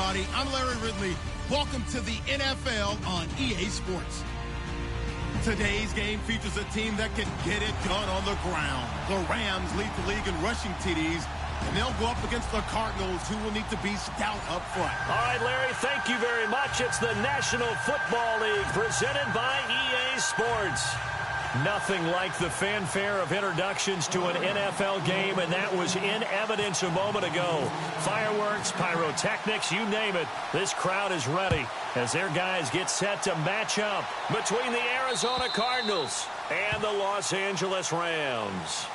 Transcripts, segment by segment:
everybody. I'm Larry Ridley. Welcome to the NFL on EA Sports. Today's game features a team that can get it done on the ground. The Rams lead the league in rushing TDs, and they'll go up against the Cardinals, who will need to be stout up front. All right, Larry, thank you very much. It's the National Football League presented by EA Sports. Nothing like the fanfare of introductions to an NFL game, and that was in evidence a moment ago. Fireworks, pyrotechnics, you name it. This crowd is ready as their guys get set to match up between the Arizona Cardinals and the Los Angeles Rams.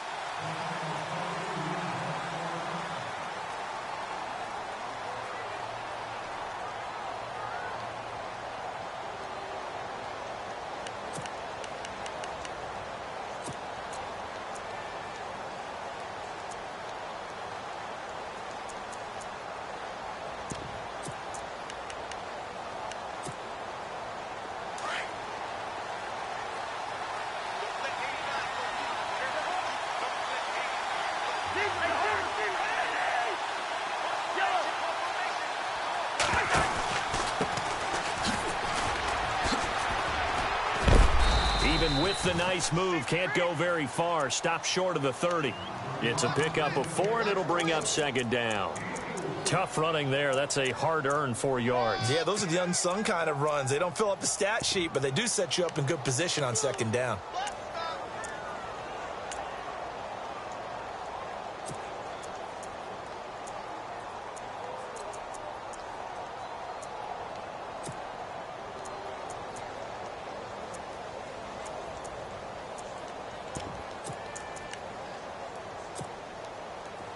Even with the nice move, can't go very far. Stop short of the 30. It's a pickup of 4, and it'll bring up second down. Tough running there. That's a hard-earned 4 yards. Yeah, those are the unsung kind of runs. They don't fill up the stat sheet, but they do set you up in good position on second down.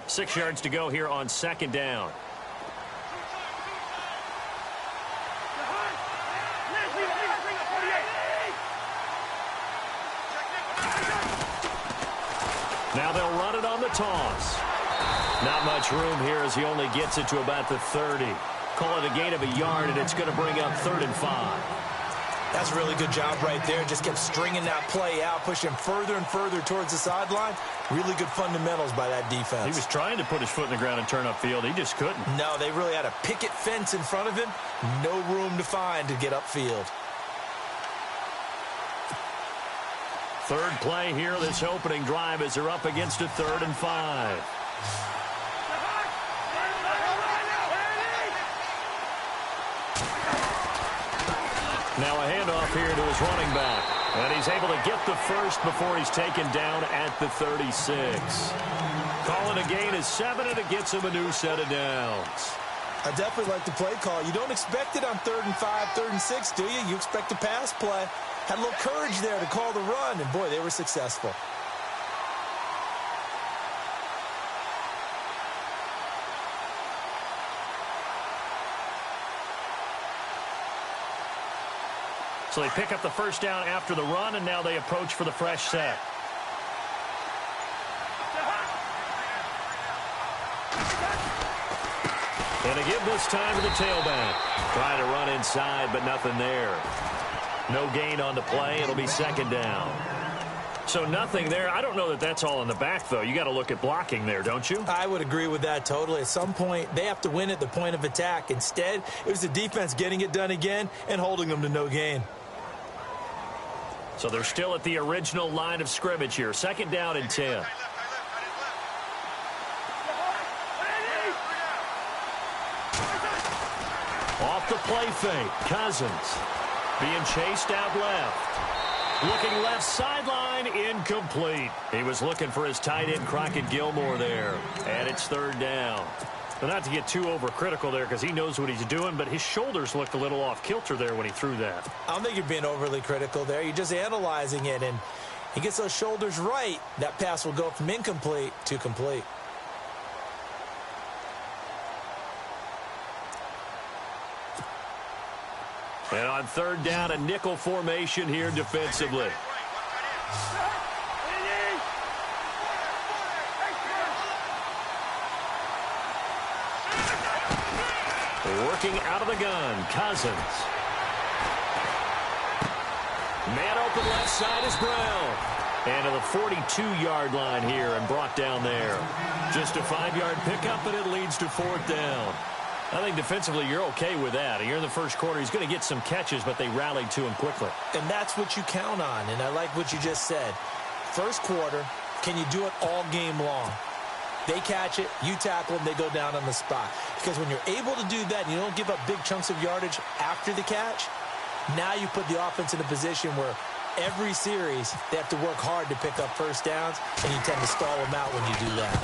Six yards to go here on second down. Now they'll run it on the toss. Not much room here as he only gets it to about the 30. Call it a gain of a yard, and it's going to bring up 3rd and 5. That's a really good job right there. Just kept stringing that play out, pushing further and further towards the sideline. Really good fundamentals by that defense. He was trying to put his foot in the ground and turn upfield. He just couldn't. No, they really had a picket fence in front of him. No room to find to get upfield. Third play here, this opening drive, as they're up against a 3rd and 5. Now a handoff here to his running back. And he's able to get the first before he's taken down at the 36. Calling a gain of 7, and it gets him a new set of downs. I definitely like the play call. You don't expect it on 3rd and 5, 3rd and 6, do you? You expect a pass play. Had a little courage there to call the run, and boy, they were successful. So they pick up the first down after the run, and now they approach for the fresh set. And a give this time to the tailback. Trying to run inside, but nothing there. No gain on the play. It'll be second down. So nothing there. I don't know that that's all in the back, though. You got to look at blocking there, don't you? I would agree with that totally. At some point, they have to win at the point of attack. Instead, it was the defense getting it done again and holding them to no gain. So they're still at the original line of scrimmage here. Second down and 10. Off the play fake. Cousins being chased out left. Looking left sideline, incomplete. He was looking for his tight end, Crockett Gilmore, there. And it's 3rd down. But not to get too overcritical there because he knows what he's doing, but his shoulders looked a little off kilter there when he threw that. I don't think you're being overly critical there. You're just analyzing it, and he gets those shoulders right. That pass will go from incomplete to complete. And on 3rd down, a nickel formation here defensively. Working out of the gun, Cousins. Man open left side is Brown. And to the 42-yard line here and brought down there. Just a 5-yard pickup, and it leads to 4th down. I think defensively you're okay with that. You're in the first quarter. He's going to get some catches, but they rallied to him quickly. And that's what you count on, and I like what you just said. First quarter, can you do it all game long? They catch it, you tackle them, they go down on the spot. Because when you're able to do that and you don't give up big chunks of yardage after the catch, now you put the offense in a position where every series they have to work hard to pick up first downs, and you tend to stall them out when you do that.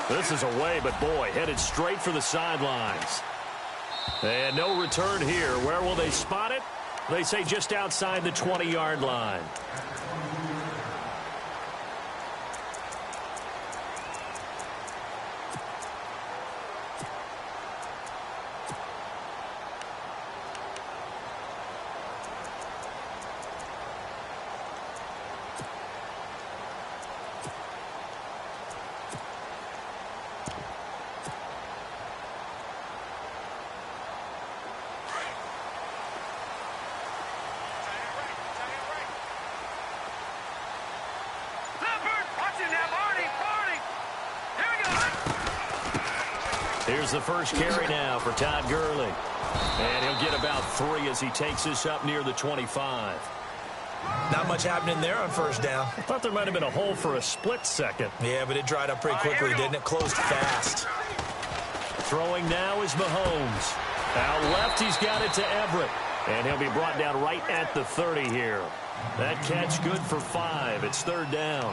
This is away, but boy, headed straight for the sidelines. And no return here. Where will they spot it? They say just outside the 20-yard line. Here's the first carry now for Todd Gurley. And he'll get about 3 as he takes this up near the 25. Not much happening there on first down. I thought there might have been a hole for a split second. Yeah, but it dried up pretty quickly, didn't it? Closed fast. Throwing now is Mahomes. Out left, he's got it to Everett. And he'll be brought down right at the 30 here. That catch good for 5. It's third down.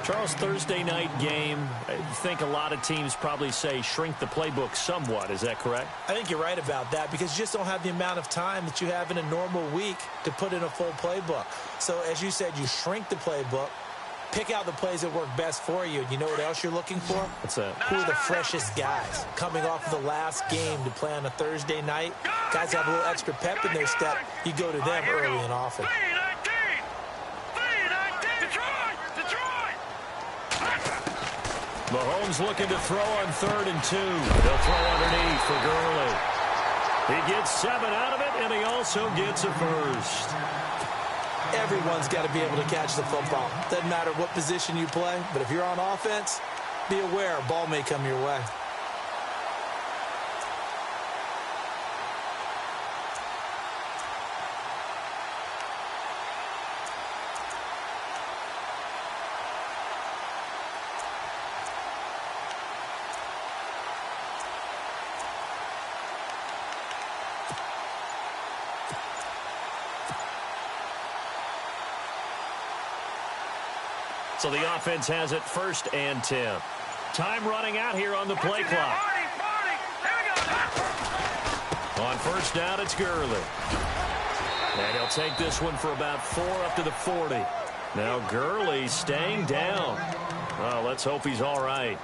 Charles, Thursday night game, I think a lot of teams probably say shrink the playbook somewhat. Is that correct? I think you're right about that because you just don't have the amount of time that you have in a normal week to put in a full playbook. So, as you said, you shrink the playbook, pick out the plays that work best for you. You know what else you're looking for? What's that? Who are the freshest guys coming off of the last game to play on a Thursday night? Guys have a little extra pep in their step. You go to them early and often. Mahomes looking to throw on 3rd and 2. They'll throw underneath for Gurley. He gets 7 out of it, and he also gets a first. Everyone's got to be able to catch the football. Doesn't matter what position you play, but if you're on offense, be aware a ball may come your way. So the offense has it 1st and 10. Time running out here on the play clock. On first down, it's Gurley. And he'll take this one for about 4 up to the 40. Now Gurley staying down. Well, let's hope he's all right.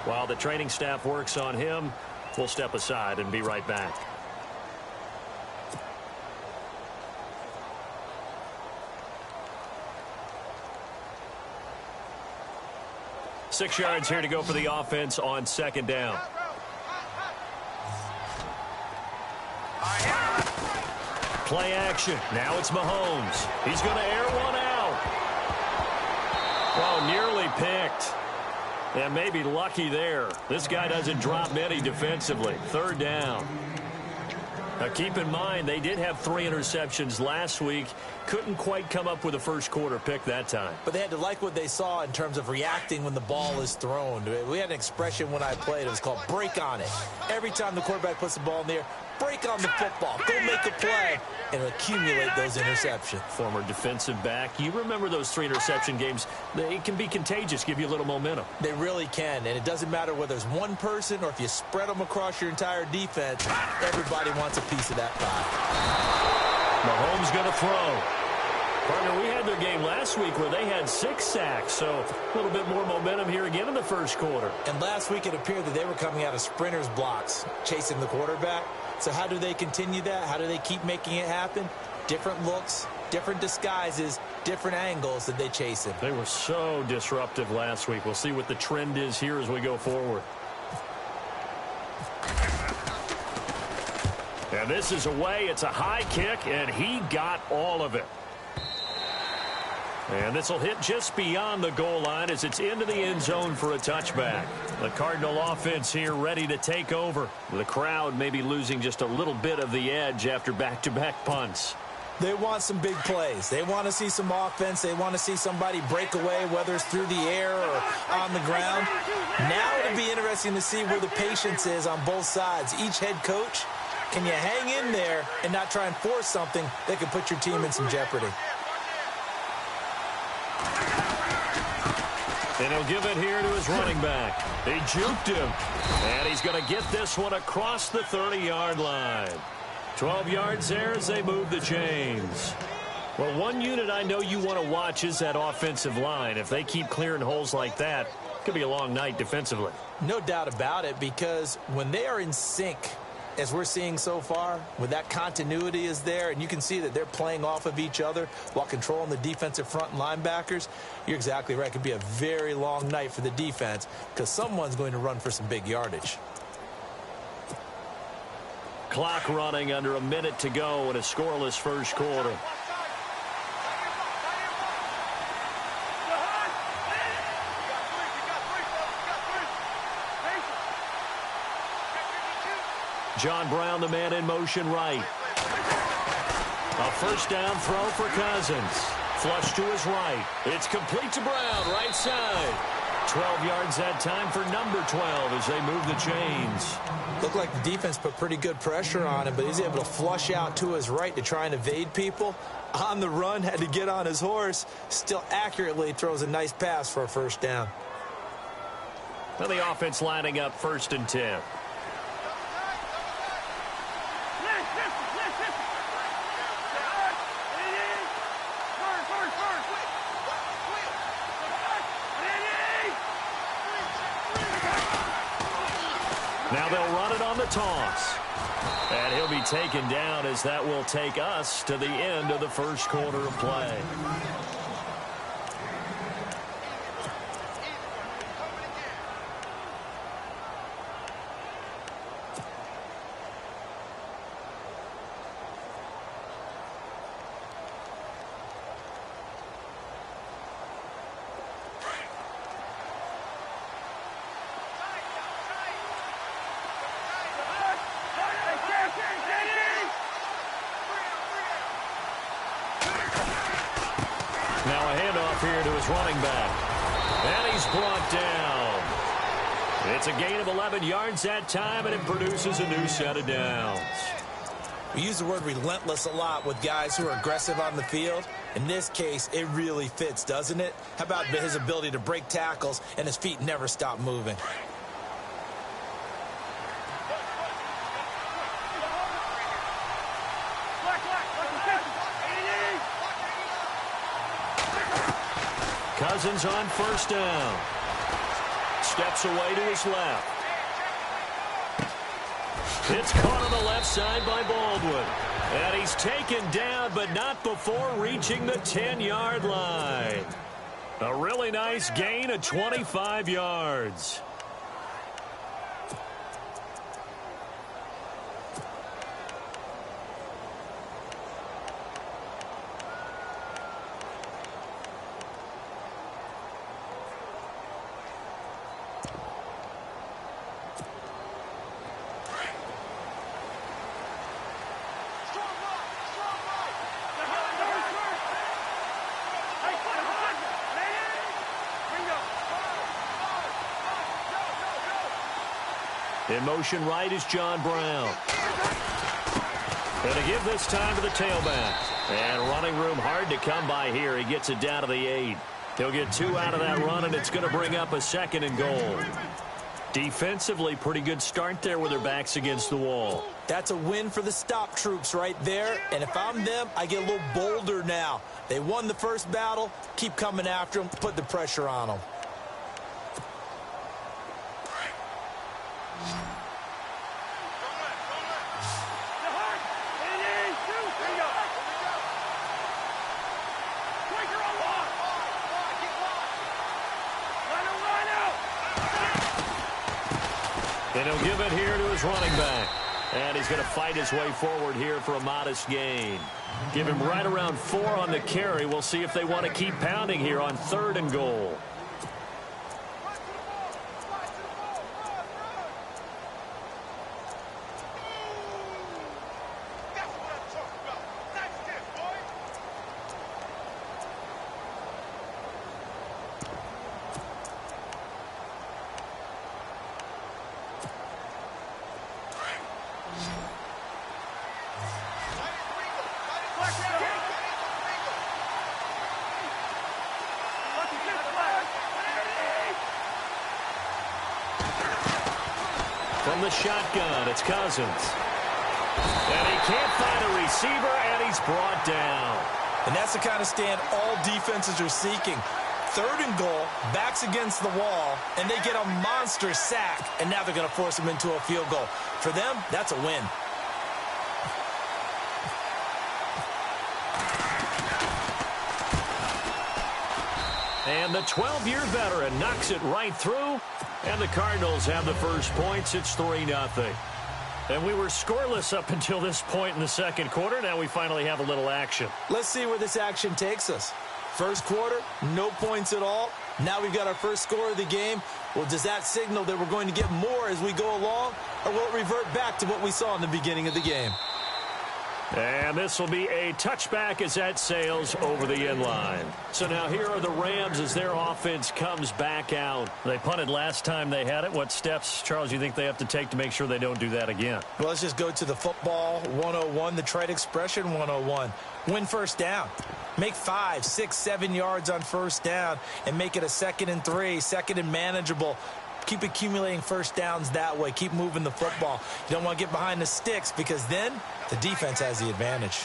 While the training staff works on him, we'll step aside and be right back. Six yards here to go for the offense on 2nd down. Play action. Now it's Mahomes. He's going to air one out. Oh, nearly picked. And maybe lucky there. This guy doesn't drop many defensively. 3rd down. Now, keep in mind, they did have 3 interceptions last week. Couldn't quite come up with a first quarter pick that time. But they had to like what they saw in terms of reacting when the ball is thrown. We had an expression when I played. It was called break on it. Every time the quarterback puts the ball in the air, break on the football. Go make a play and accumulate those interceptions. Former defensive back. You remember those 3 interception games. They can be contagious, give you a little momentum. They really can, and it doesn't matter whether it's one person or if you spread them across your entire defense. Everybody wants a piece of that pie. Mahomes going to throw. Partner, we had their game last week where they had 6 sacks, so a little bit more momentum here again in the first quarter. And last week it appeared that they were coming out of sprinters blocks, chasing the quarterback. So how do they continue that? How do they keep making it happen? Different looks, different disguises, different angles that they chase him. They were so disruptive last week. We'll see what the trend is here as we go forward. And this is away. It's a high kick, and he got all of it. And this will hit just beyond the goal line as it's into the end zone for a touchback. The Cardinal offense here ready to take over. The crowd may be losing just a little bit of the edge after back-to-back punts. They want some big plays. They want to see some offense. They want to see somebody break away, whether it's through the air or on the ground. Now it'll be interesting to see where the patience is on both sides. Each head coach, can you hang in there and not try and force something that could put your team in some jeopardy? And he'll give it here to his running back. He juked him. And he's going to get this one across the 30-yard line. 12 yards there as they move the chains. Well, one unit I know you want to watch is that offensive line. If they keep clearing holes like that, it could be a long night defensively. No doubt about it, because when they are in sync, as we're seeing so far, when that continuity is there, and you can see that they're playing off of each other while controlling the defensive front and linebackers, you're exactly right. It could be a very long night for the defense because someone's going to run for some big yardage. Clock running under a minute to go in a scoreless first quarter. John Brown, the man in motion right. A first down throw for Cousins. Flush to his right. It's complete to Brown, right side. 12 yards that time for number 12 as they move the chains. Looked like the defense put pretty good pressure on him, but he's able to flush out to his right to try and evade people. On the run, had to get on his horse. Still accurately throws a nice pass for a first down. Well, the offense lining up 1st and 10. Now they'll run it on the toss. And he'll be taken down as that will take us to the end of the first quarter of play. Now a handoff here to his running back. And he's brought down. It's a gain of 11 yards that time, and it produces a new set of downs. We use the word relentless a lot with guys who are aggressive on the field. In this case, it really fits, doesn't it? How about his ability to break tackles and his feet never stop moving? Cousins on first down. Steps away to his left. It's caught on the left side by Baldwin. And he's taken down, but not before reaching the 10-yard line. A really nice gain of 25 yards. In motion right is John Brown. And to give this time to the tailback. And running room hard to come by here. He gets it down to the 8. He'll get 2 out of that run, and it's going to bring up a 2nd and goal. Defensively, pretty good start there with their backs against the wall. That's a win for the stop troops right there. And if I'm them, I get a little bolder now. They won the first battle. Keep coming after them. Put the pressure on them. And he'll give it here to his running back. And he's going to fight his way forward here for a modest gain. Give him right around 4 on the carry. We'll see if they want to keep pounding here on 3rd and goal. From the shotgun, it's Cousins. And he can't find a receiver, and he's brought down. And that's the kind of stand all defenses are seeking. 3rd and goal, backs against the wall, and they get a monster sack, and now they're going to force him into a field goal. For them, that's a win. And the 12-year veteran knocks it right through. And the Cardinals have the first points. It's 3-0. And we were scoreless up until this point in the second quarter. Now we finally have a little action. Let's see where this action takes us. First quarter, no points at all. Now we've got our first score of the game. Well, does that signal that we're going to get more as we go along? Or will it revert back to what we saw in the beginning of the game? And this will be a touchback as that sails over the end line. So now here are the Rams as their offense comes back out. They punted last time they had it. What steps, Charles, do you think they have to take to make sure they don't do that again? Well, let's just go to the football 101, the trade expression 101. Win first down. Make 5, 6, 7 yards on first down and make it a 2nd and 3, 2nd and manageable. Keep accumulating first downs that way. Keep moving the football. You don't want to get behind the sticks because then the defense has the advantage.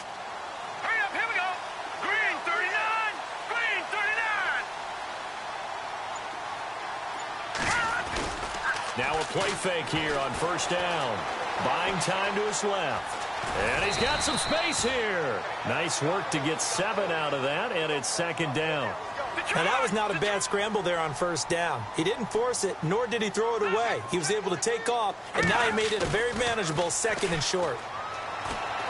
Hurry up, here we go. Green 39, green 39. Now a play fake here on first down. Buying time to his left. And he's got some space here. Nice work to get 7 out of that, and it's 2nd down. Now, that was not a bad scramble there on first down. He didn't force it, nor did he throw it away. He was able to take off, and now he made it a very manageable 2nd and short.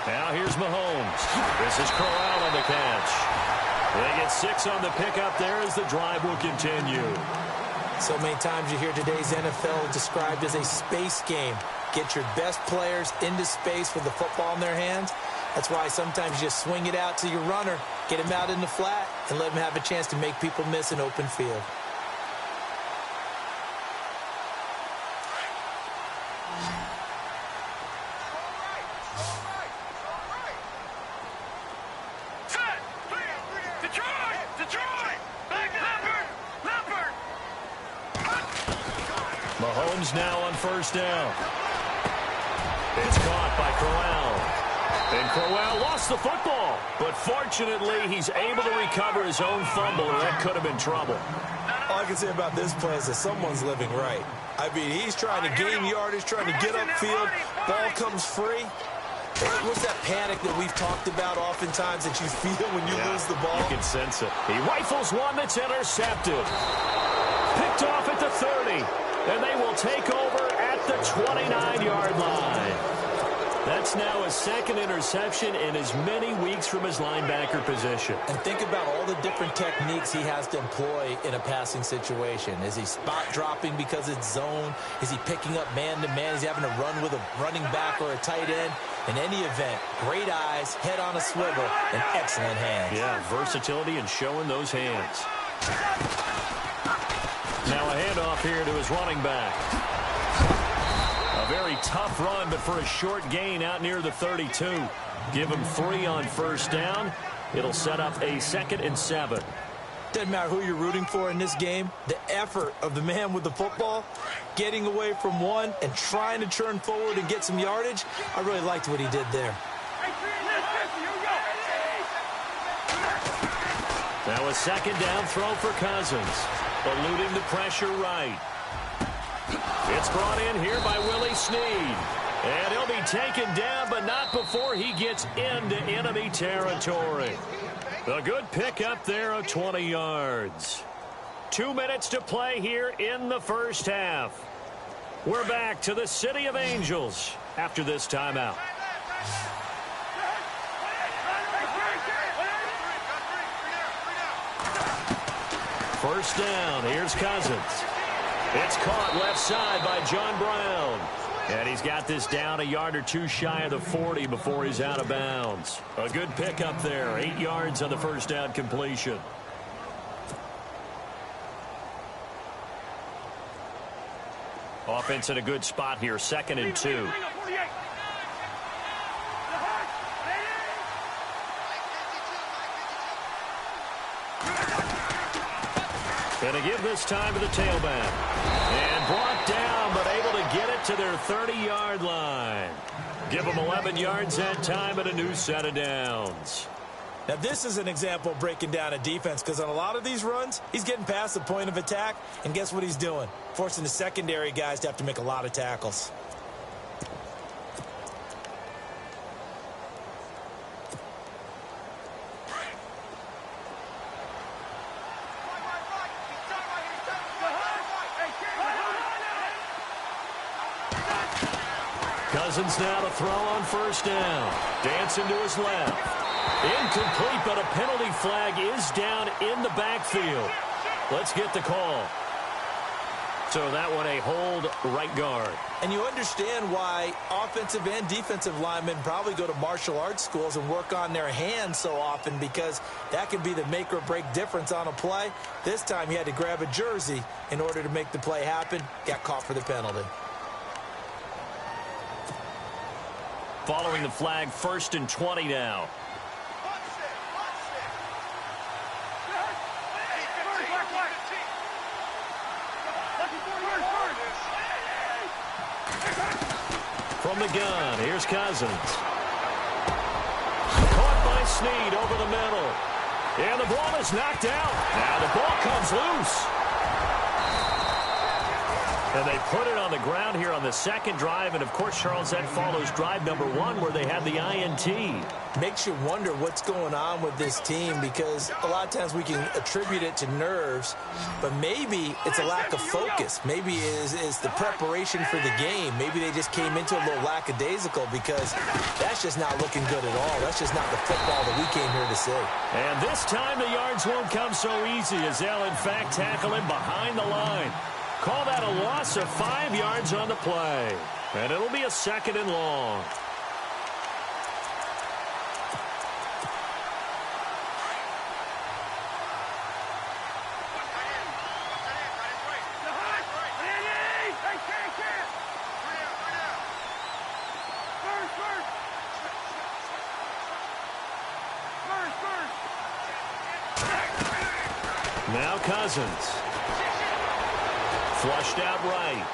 Now here's Mahomes. This is Corral on the catch. They get 6 on the pickup there as the drive will continue. So many times you hear today's NFL described as a space game. Get your best players into space with the football in their hands. That's why sometimes you just swing it out to your runner, get him out in the flat, and let him have a chance to make people miss an open field. Mahomes now on first down. It's caught by Corral. And Corral lost the football, but fortunately he's able to recover his own fumble, or that could have been trouble. All I can say about this play is that someone's living right. I mean, he's trying to gain yardage, trying to get upfield. Ball comes free. What's that panic that we've talked about oftentimes that you feel when you lose the ball? You can sense it. He rifles one that's intercepted. Picked off at the 30, and they will take over at the 29-yard line. That's now his 2nd interception in as many weeks from his linebacker position. And think about all the different techniques he has to employ in a passing situation. Is he spot dropping because it's zone? Is he picking up man-to-man? Is he having to run with a running back or a tight end? In any event, great eyes, head on a swivel, and excellent hands. Yeah, versatility and showing those hands. Now a handoff here to his running back. A very tough run, but for a short gain out near the 32. Give him 3 on first down. It'll set up a 2nd and 7. Doesn't matter who you're rooting for in this game. The effort of the man with the football, getting away from one and trying to turn forward and get some yardage. I really liked what he did there. Now a 2nd down throw for Cousins. Eluding the pressure right. It's brought in here by Willie Snead. And he'll be taken down, but not before he gets into enemy territory. A good pickup there of 20 yards. 2 minutes to play here in the first half. We're back to the City of Angels after this timeout. First down. Here's Cousins. It's caught left side by John Brown. And he's got this down a yard or two shy of the 40 before he's out of bounds. A good pickup there. 8 yards on the first down completion. Offense in a good spot here. 2nd and 2. Going to give this time to the tailback. And brought down, but able to get it to their 30-yard line. Give them 11 yards that time and a new set of downs. Now, this is an example of breaking down a defense, because on a lot of these runs, he's getting past the point of attack, and guess what he's doing? Forcing the secondary guys to have to make a lot of tackles. Cousins now to throw on first down. Dancing to his left. Incomplete, but a penalty flag is down in the backfield. Let's get the call. So that one a hold right guard. And you understand why offensive and defensive linemen probably go to martial arts schools and work on their hands so often, because that can be the make or break difference on a play. This time he had to grab a jersey in order to make the play happen. Got caught for the penalty. Following the flag, 1st and 20 now. From the gun, here's Cousins. Caught by Snead over the middle. And the ball is knocked out. Now the ball comes loose. And they put it on the ground here on the second drive. And, of course, Charles, that follows drive number 1 where they had the INT. Makes you wonder what's going on with this team, because a lot of times we can attribute it to nerves, but maybe it's a lack of focus. Maybe it is the preparation for the game. Maybe they just came into it a little lackadaisical, because that's just not looking good at all. That's just not the football that we came here to see. And this time the yards won't come so easy, as they'll, in fact, tackle him behind the line. Call that a loss of 5 yards on the play. And it'll be a 2nd and long. Now Cousins. Flushed out right.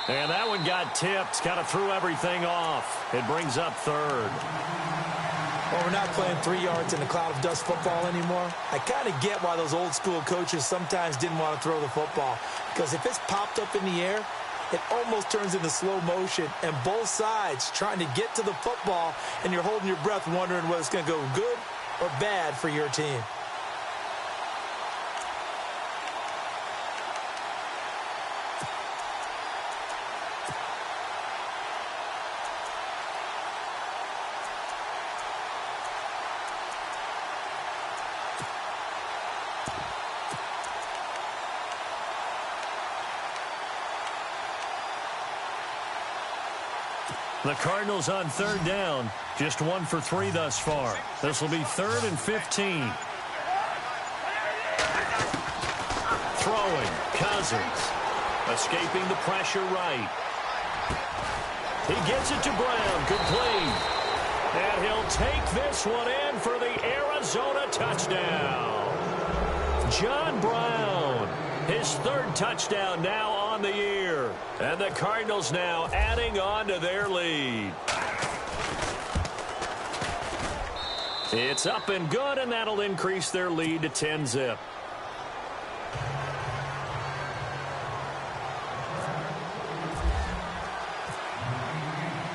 And that one got tipped. Kind of threw everything off. It brings up 3rd. Well, we're not playing 3 yards in a cloud of dust football anymore. I kind of get why those old school coaches sometimes didn't want to throw the football, because if it's popped up in the air, it almost turns into slow motion, and both sides trying to get to the football, and you're holding your breath wondering whether it's going to go good or bad for your team. The Cardinals on 3rd down, just 1 for 3 thus far. This will be 3rd and 15. Throwing, Cousins, escaping the pressure right. He gets it to Brown, complete. And he'll take this one in for the Arizona touchdown. John Brown, his 3rd touchdown now on the year. And the Cardinals now adding on to their lead. It's up and good, and that'll increase their lead to 10-zip.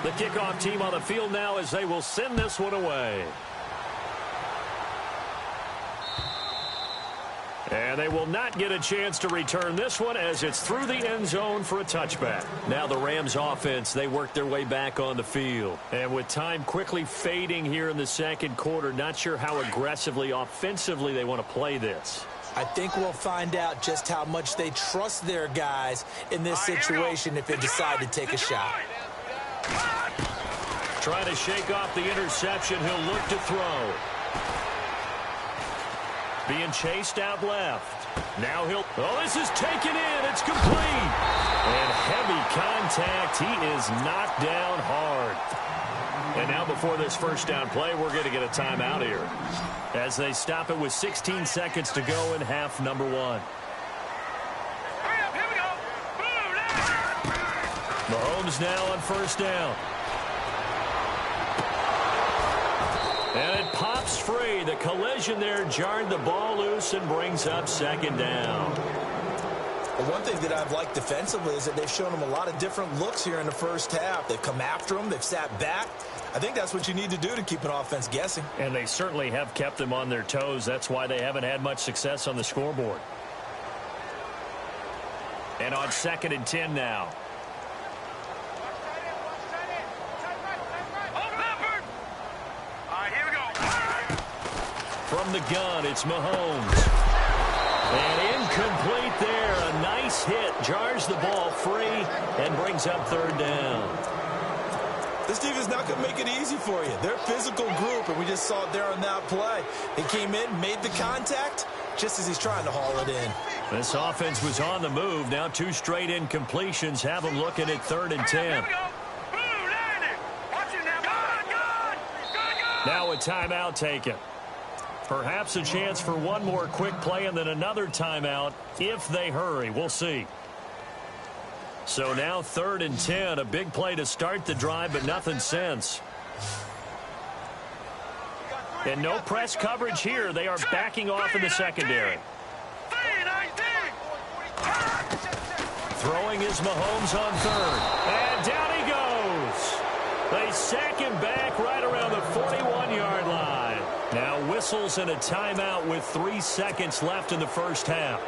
The kickoff team on the field now as they will send this one away. And they will not get a chance to return this one as it's through the end zone for a touchback. Now the Rams offense, they work their way back on the field. And with time quickly fading here in the second quarter, not sure how aggressively, offensively they want to play this. I think we'll find out just how much they trust their guys in this situation if they decide to take a shot. Trying to shake off the interception. He'll look to throw. Being chased out left. Now he'll... Oh, this is taken in. It's complete. And heavy contact. He is knocked down hard. And now before this first down play, we're going to get a timeout here as they stop it with 16 seconds to go in half number one. Hurry up, here we go. Mahomes now on first down. And it pops free. The collision there jarred the ball loose and brings up second down. Well, one thing that I've liked defensively is that they've shown them a lot of different looks here in the first half. They've come after them. They've sat back. I think that's what you need to do to keep an offense guessing. And they certainly have kept them on their toes. That's why they haven't had much success on the scoreboard. And on 2nd and 10 now. From the gun, it's Mahomes. And incomplete there. A nice hit. Jars the ball free and brings up third down. This defense is not going to make it easy for you. They're a physical group, and we just saw it there on that play. They came in, made the contact, just as he's trying to haul it in. This offense was on the move. Now 2 straight incompletions have them looking at 3rd and 10. Now a timeout taken. Perhaps a chance for one more quick play and then another timeout if they hurry. We'll see. So now 3rd and 10. A big play to start the drive, but nothing since. And no press coverage here. They are backing off in the secondary. Throwing is Mahomes on 3rd. And down he goes. They sack him back right around the 41-yard line. Now whistles and a timeout with 3 seconds left in the first half.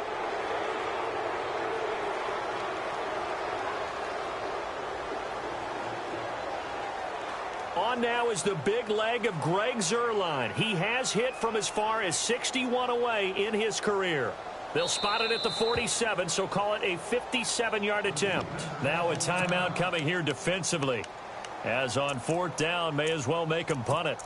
On now is the big leg of Greg Zuerlein. He has hit from as far as 61 away in his career. They'll spot it at the 47, so call it a 57-yard attempt. Now a timeout coming here defensively. As on 4th down, may as well make him punt it.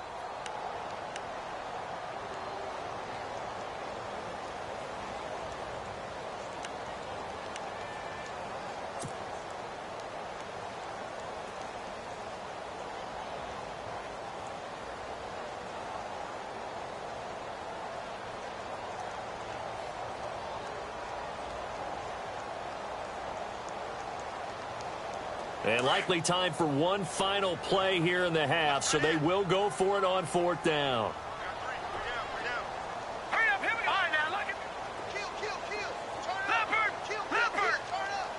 And likely time for one final play here in the half, so they will go for it on 4th down. Hurry up, here we go. All right, now, look at kill. Turn Leopard, Leopard. Turn up.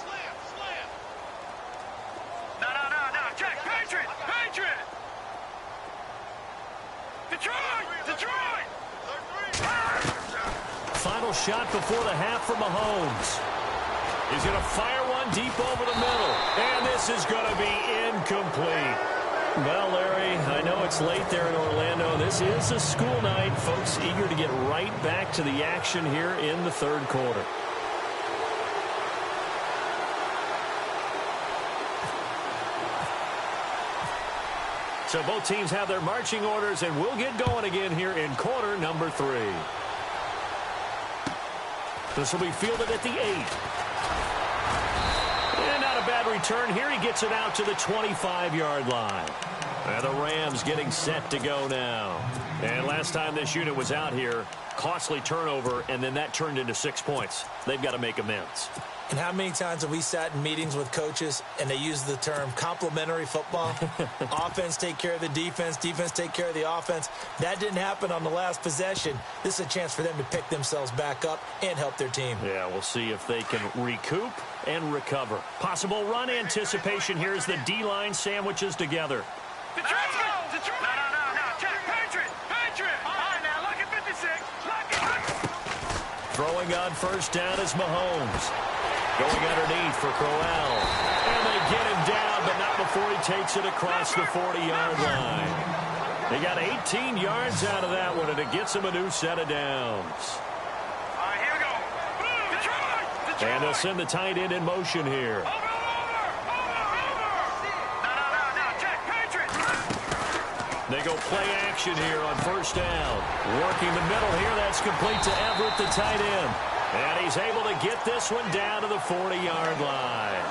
Slam. No. Check, Patriot. Detroit. Final shot before the half for Mahomes. He's going to fire one deep over the middle. And this is going to be incomplete. Well, Larry, I know it's late there in Orlando. This is a school night. Folks eager to get right back to the action here in the 3rd quarter. So both teams have their marching orders, and we'll get going again here in quarter number 3. This will be fielded at the 8. And not a bad return here. He gets it out to the 25-yard line. And the Rams getting set to go now. And last time this unit was out here, costly turnover, and then that turned into 6 points. They've got to make amends. And how many times have we sat in meetings with coaches and they use the term complementary football? Offense take care of the defense, defense take care of the offense. That didn't happen on the last possession. This is a chance for them to pick themselves back up and help their team. Yeah, we'll see if they can recoup and recover. Possible run anticipation here as the D-line sandwiches together. Detroit. No. Check, Patriot. All right, now, look at Throwing on first down is Mahomes. Going underneath for Crowell. And they get him down, but not before he takes it across the 40-yard line. They got 18 yards out of that one, and it gets him a new set of downs. All right, here we go. Detroit! And they'll send the tight end in motion here. Over! No, check, Patriots! They go play action here on first down. Working the middle here, that's complete to Everett, the tight end. And he's able to get this one down to the 40-yard line.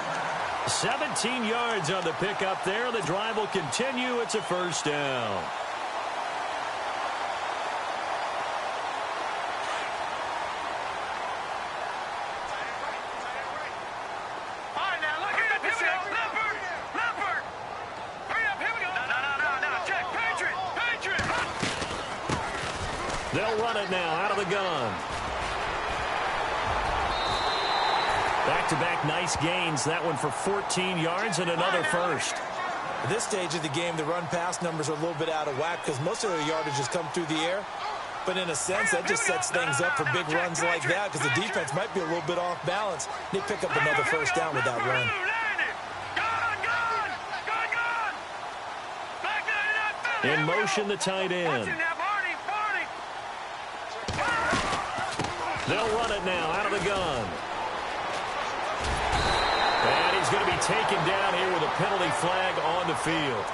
17 yards on the pickup there. The drive will continue. It's a first down. All right, now, look at this. Leopard! Hurry up, here we go. No, check, Patriots! They'll run it now out of the gun. Back-to-back nice gains. That one for 14 yards and another first. At this stage of the game, the run-pass numbers are a little bit out of whack because most of their yardage has come through the air. But in a sense, that just sets things up for big runs like that because the defense might be a little bit off balance. They pick up another first down with that run. In motion, the tight end. They'll run it now out of the gun. And he's going to be taken down here with a penalty flag on the field.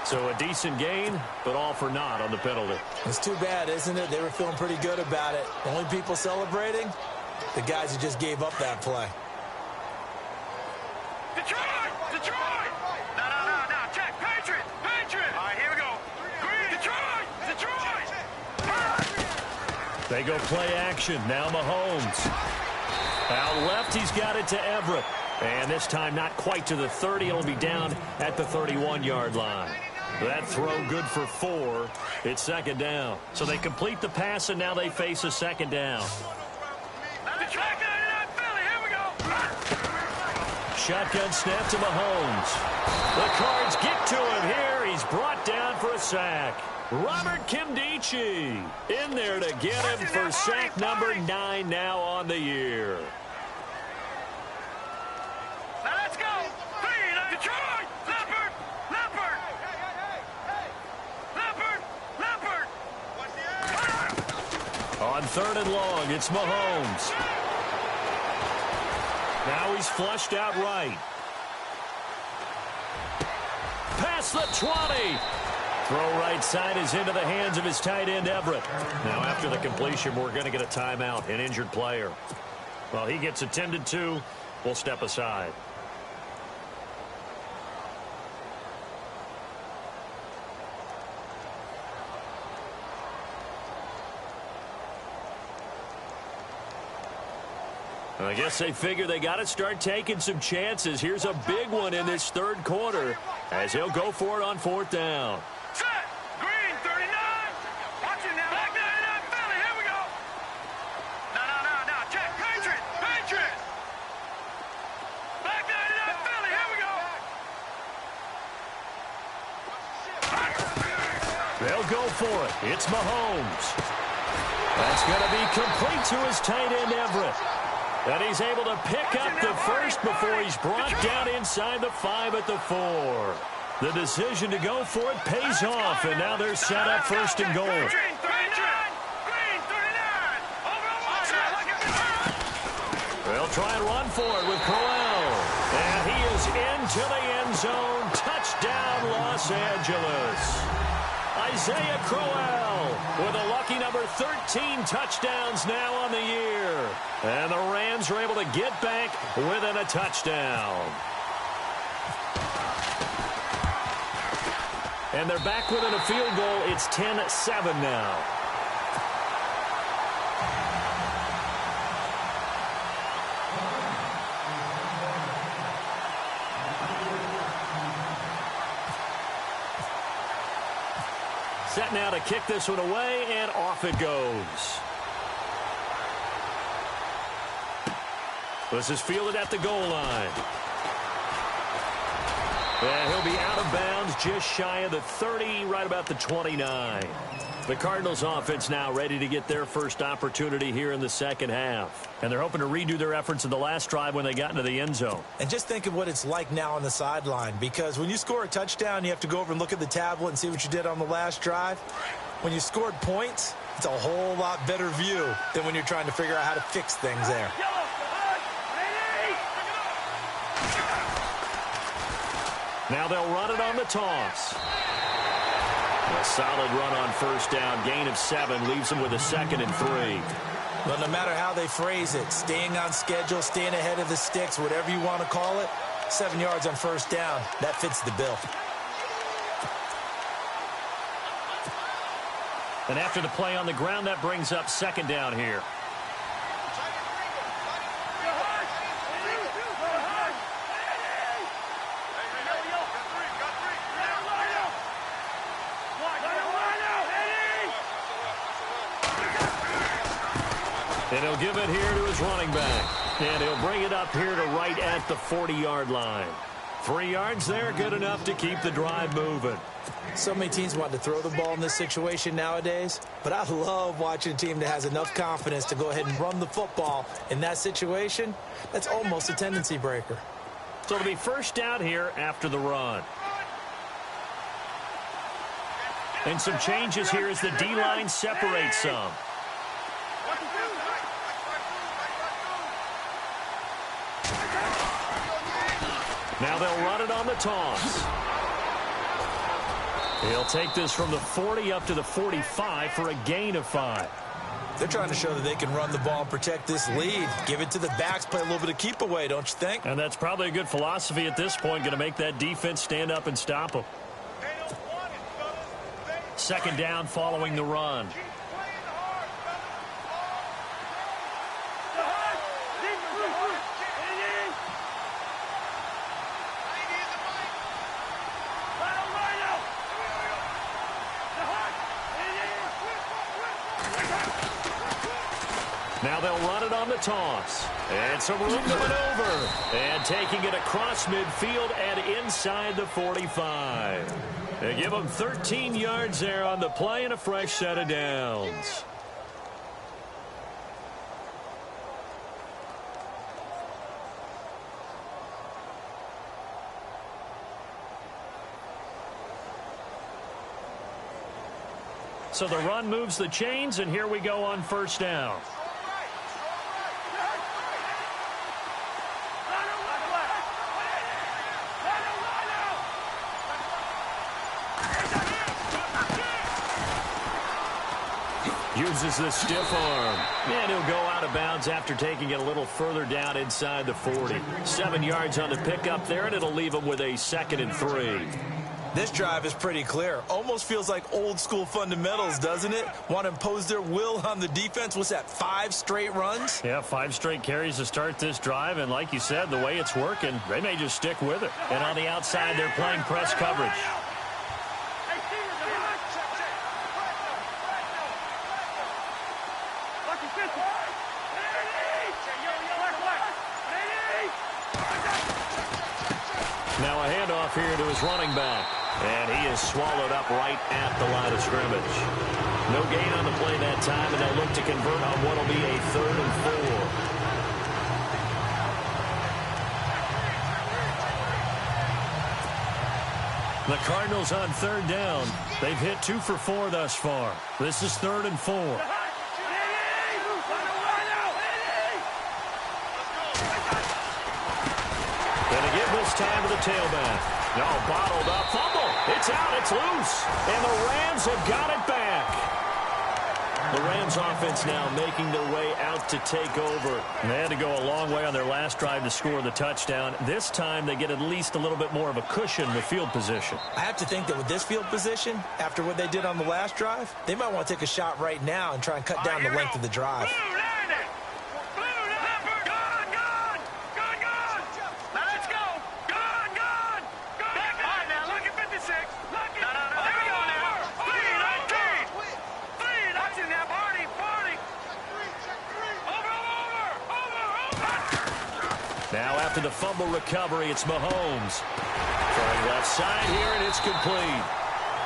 So a decent gain, but all for naught on the penalty. It's too bad, isn't it? They were feeling pretty good about it. The only people celebrating, the guys who just gave up that play. Detroit! No, check, Patriots! All right, here we go. Detroit! They go play action. Now Mahomes. Out left, he's got it to Everett. And this time not quite to the 30. It'll be down at the 31-yard line. That throw good for 4. It's second down. So they complete the pass, and now they face a second down. Here we go. Shotgun snap to Mahomes. The Cards get to him here. He's brought down for a sack. Robert Kimdichie in there to get him for sack number 9 now on the year. Now let's go. Detroit! Leopard! On third and long, it's Mahomes. Now he's flushed out right. Past the 20. Throw right side is into the hands of his tight end, Everett. Now after the completion, we're going to get a timeout, an injured player. Well, he gets attended to. We'll step aside. I guess they figure they got to start taking some chances. Here's a big one in this third quarter as he'll go for it on fourth down. Set! Green, 39! Watch it now. Back 99, Philly, here we go! No, check, Patriots! Back 99, Philly, here we go! They'll go for it. It's Mahomes. That's going to be complete to his tight end, Everett. And he's able to pick up the first before he's brought down inside the 5 at the 4. The decision to go for it pays off, and now they're set up first and goal. Green, 39! They'll try and run for it with Crowell. And he is into the end zone. Touchdown, Los Angeles. Isaiah Crowell with a lucky number 13 touchdowns now on the year. And the Rams are able to get back within a touchdown. And they're back within a field goal. It's 10-7 now. Set now to kick this one away, and off it goes. This is fielded at the goal line. And he'll be out of bounds Rams just shy of the 30, right about the 29. The Cardinals offense now ready to get their first opportunity here in the second half. And they're hoping to redo their efforts in the last drive when they got into the end zone. And just think of what it's like now on the sideline, because when you score a touchdown, you have to go over and look at the tablet and see what you did on the last drive. When you scored points, it's a whole lot better view than when you're trying to figure out how to fix things there. Now they'll run it on the toss. A solid run on first down. Gain of 7 leaves them with a 2nd and 3. Well, no matter how they phrase it, staying on schedule, staying ahead of the sticks, whatever you want to call it, 7 yards on first down, that fits the bill. And after the play on the ground, that brings up 2nd down here. And he'll give it here to his running back. And he'll bring it up here to right at the 40-yard line. 3 yards there, good enough to keep the drive moving. So many teams want to throw the ball in this situation nowadays, but I love watching a team that has enough confidence to go ahead and run the football in that situation. That's almost a tendency breaker. So it'll be first down here after the run. And some changes here as the D-line separates some. Now they'll run it on the toss. He'll take this from the 40 up to the 45 for a gain of 5. They're trying to show that they can run the ball and protect this lead. Give it to the backs, play a little bit of keep away, don't you think? And that's probably a good philosophy at this point, going to make that defense stand up and stop them. 2nd down following the run. Now they'll run it on the toss. And some room to maneuver. And taking it across midfield and inside the 45. They give them 13 yards there on the play and a fresh set of downs. So the run moves the chains, and here we go on first down. Uses the stiff arm. And he'll go out of bounds after taking it a little further down inside the 40. 7 yards on the pickup there, and it'll leave him with a 2nd and 3. This drive is pretty clear. Almost feels like old school fundamentals, doesn't it? Want to impose their will on the defense. What's that, 5 straight runs? Yeah, 5 straight carries to start this drive. And like you said, the way it's working, they may just stick with it. And on the outside, they're playing press coverage. Now a handoff here to his running back. And he is swallowed up right at the line of scrimmage. No gain on the play that time, and they'll look to convert on what will be a 3rd and 4. The Cardinals on 3rd down. They've hit 2 for 4 thus far. This is 3rd and 4. Gonna give this time to the tailback. No, bottled up. Fumble. It's out. It's loose. And the Rams have got it back. The Rams offense now making their way out to take over. And they had to go a long way on their last drive to score the touchdown. This time they get at least a little bit more of a cushion with field position. I have to think that with this field position, after what they did on the last drive, they might want to take a shot right now and try and cut down the length of the drive. after the fumble recovery. It's Mahomes. Throwing left side here, and it's complete.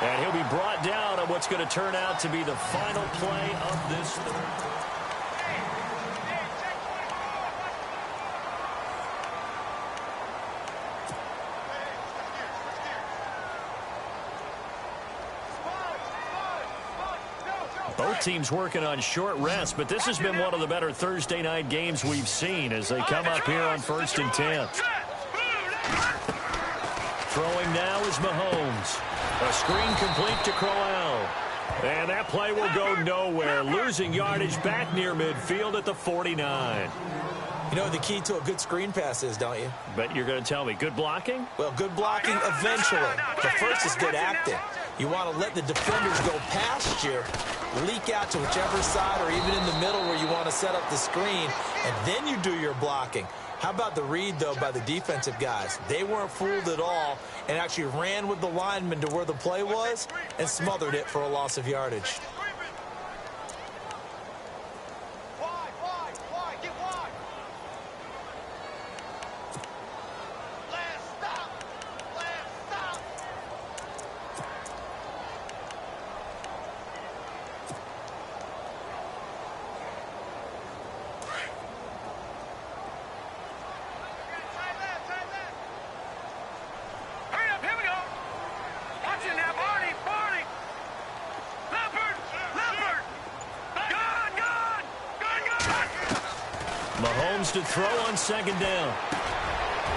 And he'll be brought down on what's going to turn out to be the final play of this third. Both teams working on short rest, but this has been one of the better Thursday night games we've seen as they come up here on 1st and 10. Throwing now is Mahomes. A screen complete to Crowell. And that play will go nowhere, losing yardage back near midfield at the 49. You know what the key to a good screen pass is, don't you? But you're going to tell me, good blocking? Well, good blocking eventually. But first is good acting. You want to let the defenders go past you, leak out to whichever side or even in the middle where you want to set up the screen, and then you do your blocking. How about the read, though, by the defensive guys? They weren't fooled at all and actually ran with the lineman to where the play was and smothered it for a loss of yardage. Mahomes to throw on 2nd down.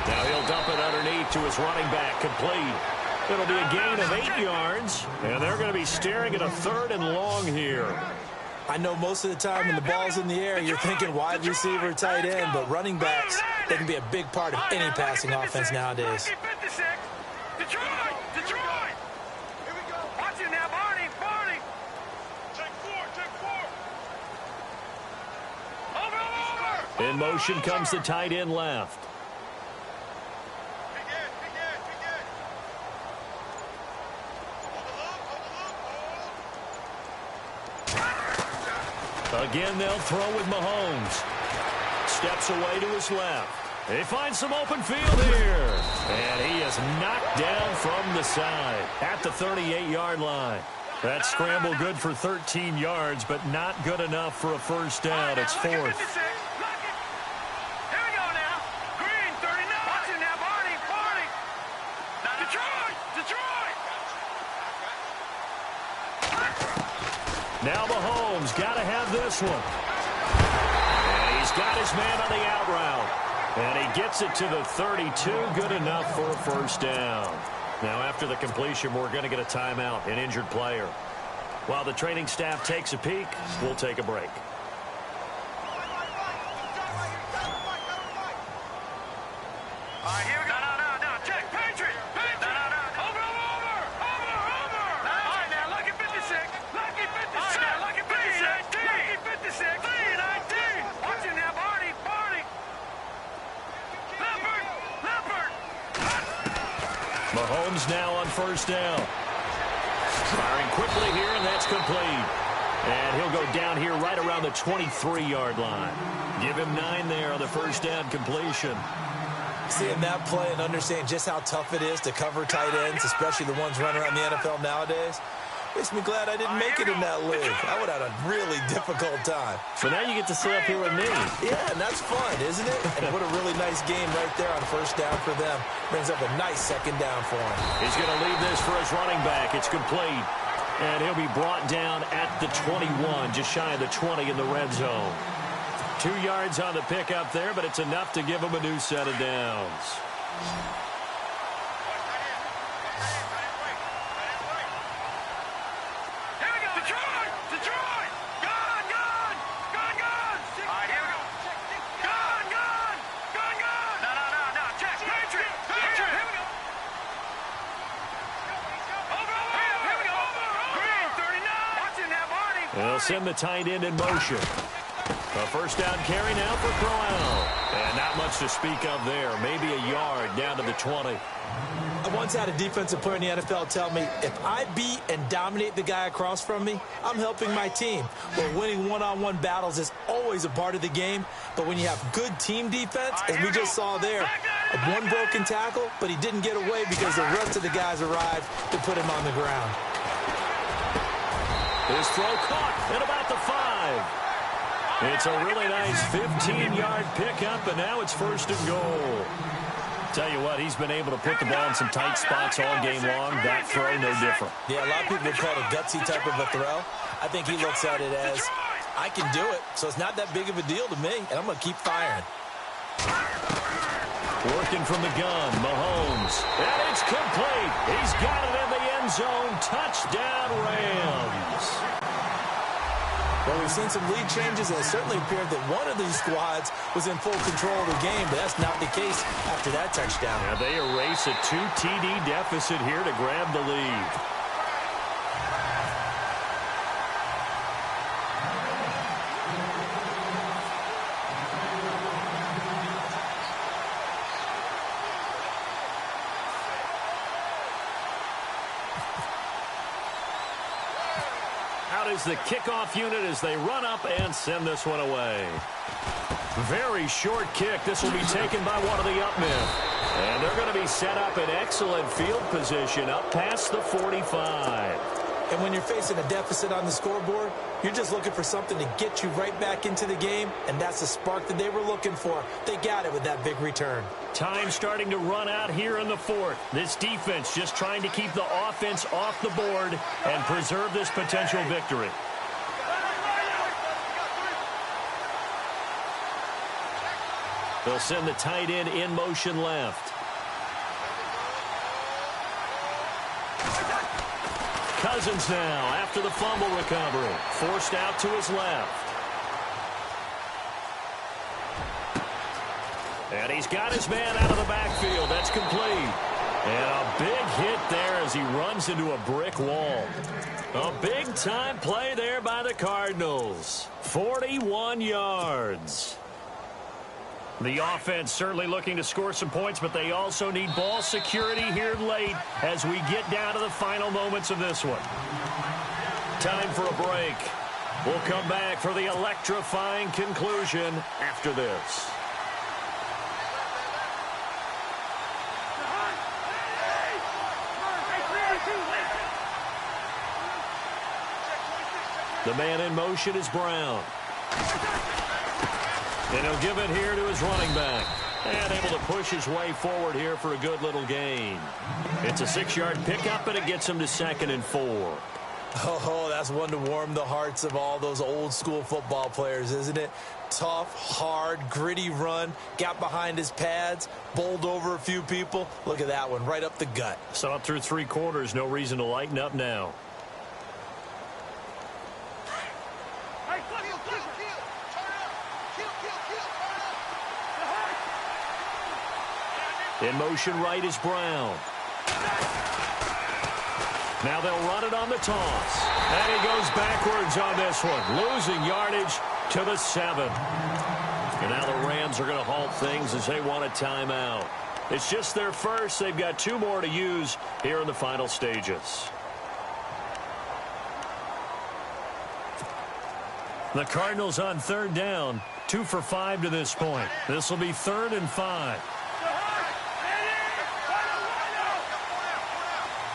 Now he'll dump it underneath to his running back, complete. It'll be a gain of 8 yards, and they're going to be staring at a 3rd and long here. I know most of the time when the ball's in the air, you're thinking wide receiver, tight end, but running backs, they can be a big part of any passing offense nowadays. In motion comes the tight end left. Again, they'll throw with Mahomes. Steps away to his left. They find some open field here. And he is knocked down from the side at the 38-yard line. That scramble good for 13 yards, but not good enough for a 1st down. It's 4th. Now Mahomes got to have this one. And he's got his man on the out route. And he gets it to the 32. Good enough for a 1st down. Now after the completion, we're going to get a timeout, an injured player. While the training staff takes a peek, we'll take a break. Mahomes now on 1st down. Firing quickly here, and that's complete. And he'll go down here right around the 23-yard line. Give him 9 there on the 1st down completion. Seeing that play and understanding just how tough it is to cover tight ends, especially the ones running around the NFL nowadays, makes me glad I didn't make it in that league. I would have had a really difficult time. So now you get to sit up here with me. Yeah, and that's fun, isn't it? And what a really nice game right there on 1st down for them. Brings up a nice 2nd down for him. He's going to leave this for his running back. It's complete. And he'll be brought down at the 21, just shy of the 20 in the red zone. 2 yards on the pickup there, but it's enough to give him a new set of downs. They'll send the tight end in motion. A first down carry now for Crowell. And not much to speak of there. Maybe a yard down to the 20. I once had a defensive player in the NFL tell me, if I beat and dominate the guy across from me, I'm helping my team. Well, winning one-on-one battles is always a part of the game. But when you have good team defense, as we just saw there, one broken tackle, but he didn't get away because the rest of the guys arrived to put him on the ground. His throw caught at about the 5. It's a really nice 15-yard pickup, and now it's first and goal. Tell you what, he's been able to put the ball in some tight spots all game long. That throw, no different. Yeah, a lot of people would call it a gutsy type of a throw. I think he looks at it as, I can do it, so it's not that big of a deal to me, and I'm going to keep firing. Working from the gun, Mahomes. And it's complete. He's got it in the end zone. Touchdown, Rams. Well, we've seen some lead changes, and it certainly appeared that one of these squads was in full control of the game, but that's not the case after that touchdown. Yeah, they erase a 2 TD deficit here to grab the lead. Is the kickoff unit as they run up and send this one away. Very short kick. This will be taken by one of the up men. And they're going to be set up in excellent field position up past the 45. And when you're facing a deficit on the scoreboard, you're just looking for something to get you right back into the game, and that's the spark that they were looking for. They got it with that big return. Time starting to run out here in the fourth. This defense just trying to keep the offense off the board and preserve this potential victory. They'll send the tight end in motion left. Cousins now after the fumble recovery. Forced out to his left. And he's got his man out of the backfield. That's complete. And a big hit there as he runs into a brick wall. A big-time play there by the Cardinals. 41 yards. The offense certainly looking to score some points, but they also need ball security here late as we get down to the final moments of this one. Time for a break. We'll come back for the electrifying conclusion after this. The man in motion is Brown. And he'll give it here to his running back. And able to push his way forward here for a good little gain. It's a 6-yard pickup, and it gets him to 2nd and 4. Oh, that's one to warm the hearts of all those old-school football players, isn't it? Tough, hard, gritty run. Got behind his pads, bowled over a few people. Look at that one, right up the gut. Saw it through 3 quarters. No reason to lighten up now. In motion right is Brown. Now they'll run it on the toss. And he goes backwards on this one, losing yardage to the 7. And now the Rams are going to halt things as they want a timeout. It's just their first. They've got 2 more to use here in the final stages. The Cardinals on 3rd down, 2 for 5 to this point. This will be 3rd and 5.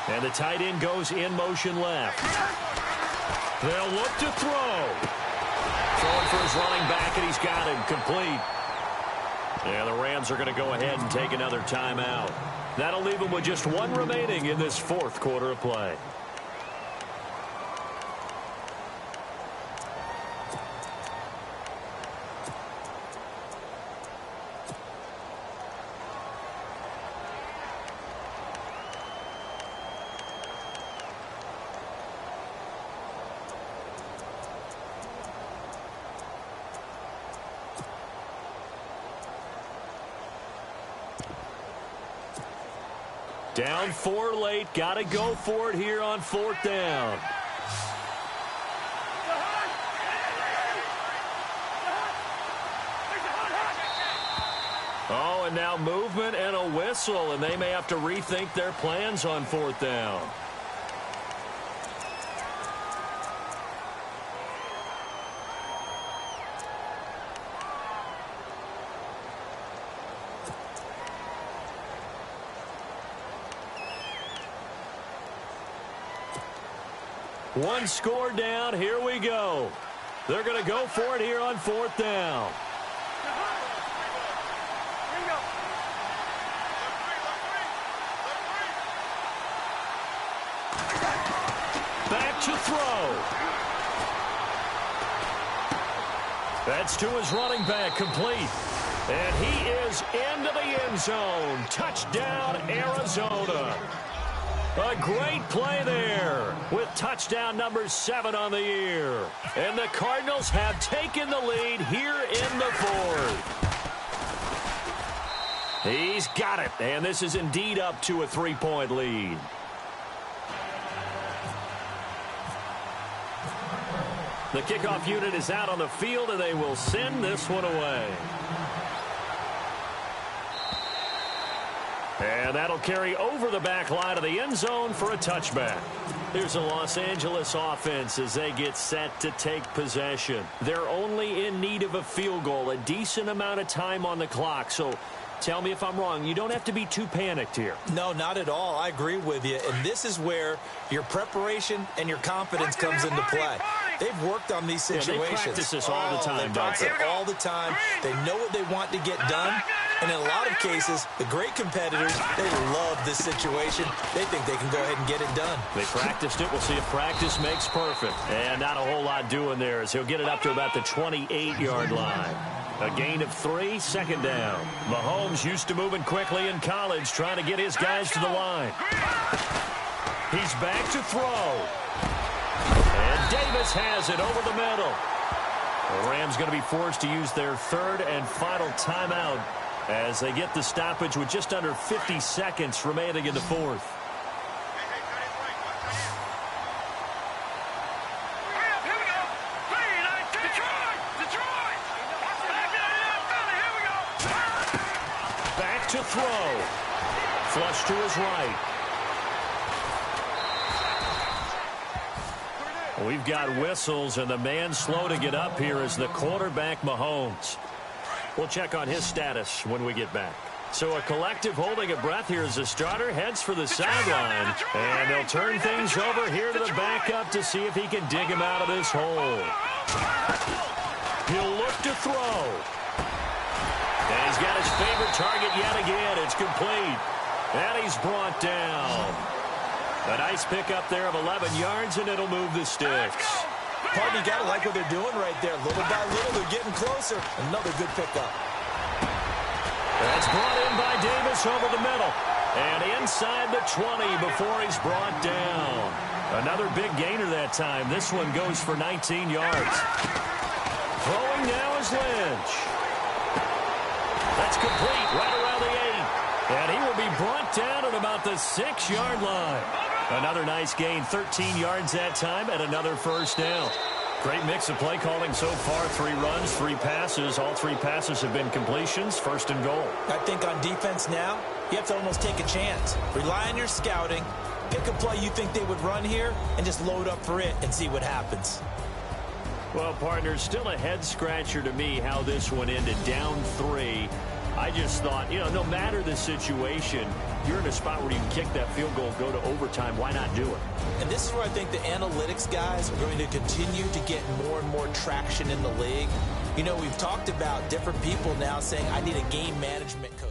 And the tight end goes in motion left. They'll look to throw. Throwing for his running back, and he's got him complete. Yeah, the Rams are going to go ahead and take another timeout. That'll leave them with just 1 remaining in this 4th quarter of play. Down 4 late. Got to go for it here on 4th down. and now movement and a whistle, and they may have to rethink their plans on 4th down. One score down. Here we go. They're going to go for it here on 4th down. Back to throw. That's to his running back, complete. And he is into the end zone. Touchdown, Arizona. A great play there with touchdown number 7 on the year. And the Cardinals have taken the lead here in the 4th. He's got it, and this is indeed up to a 3-point lead. The kickoff unit is out on the field, and they will send this one away. And that'll carry over the back line of the end zone for a touchback. Here's the Los Angeles offense as they get set to take possession. They're only in need of a field goal, a decent amount of time on the clock. So tell me if I'm wrong. You don't have to be too panicked here. No, not at all. I agree with you. And this is where your preparation and your confidence comes into play. They've worked on these situations. They practice this all the time. They practice it all the time. They know what they want to get done. And in a lot of cases, the great competitors, they love this situation. They think they can go ahead and get it done. They practiced it. We'll see if practice makes perfect. And not a whole lot doing there as he'll get it up to about the 28-yard line. A gain of 3, 2nd down. Mahomes used to moving quickly in college, trying to get his guys to the line. He's back to throw. And Davis has it over the middle. The Rams going to be forced to use their 3rd and final timeout as they get the stoppage with just under 50 seconds remaining in the 4th. Back to throw. Flush to his right. We've got whistles, and the man slow to get up here is the quarterback, Mahomes. We'll check on his status when we get back. So a collective holding of breath here as the starter heads for the sideline. And they'll turn things over here to the backup to see if he can dig him out of this hole. He'll look to throw. And he's got his favorite target yet again. It's complete. And he's brought down. A nice pickup there of 11 yards, and it'll move the sticks. Pardon, you got to like what they're doing right there. Little by little, they're getting closer. Another good pickup. That's brought in by Davis over the middle. And inside the 20 before he's brought down. Another big gainer that time. This one goes for 19 yards. Throwing now is Lynch. That's complete right around the 8. And he will be brought down at about the 6-yard line. Another nice gain, 13 yards that time, and another 1st down. Great mix of play calling so far. 3 runs, 3 passes. All 3 passes have been completions. 1st and goal. I think on defense now, you have to almost take a chance. Rely on your scouting. Pick a play you think they would run here, and just load up for it and see what happens. Well, partners, still a head-scratcher to me how this one ended. Down 3. I just thought, no matter the situation, you're in a spot where you can kick that field goal, go to overtime. Why not do it? And this is where I think the analytics guys are going to continue to get more and more traction in the league. We've talked about different people now saying, I need a game management coach.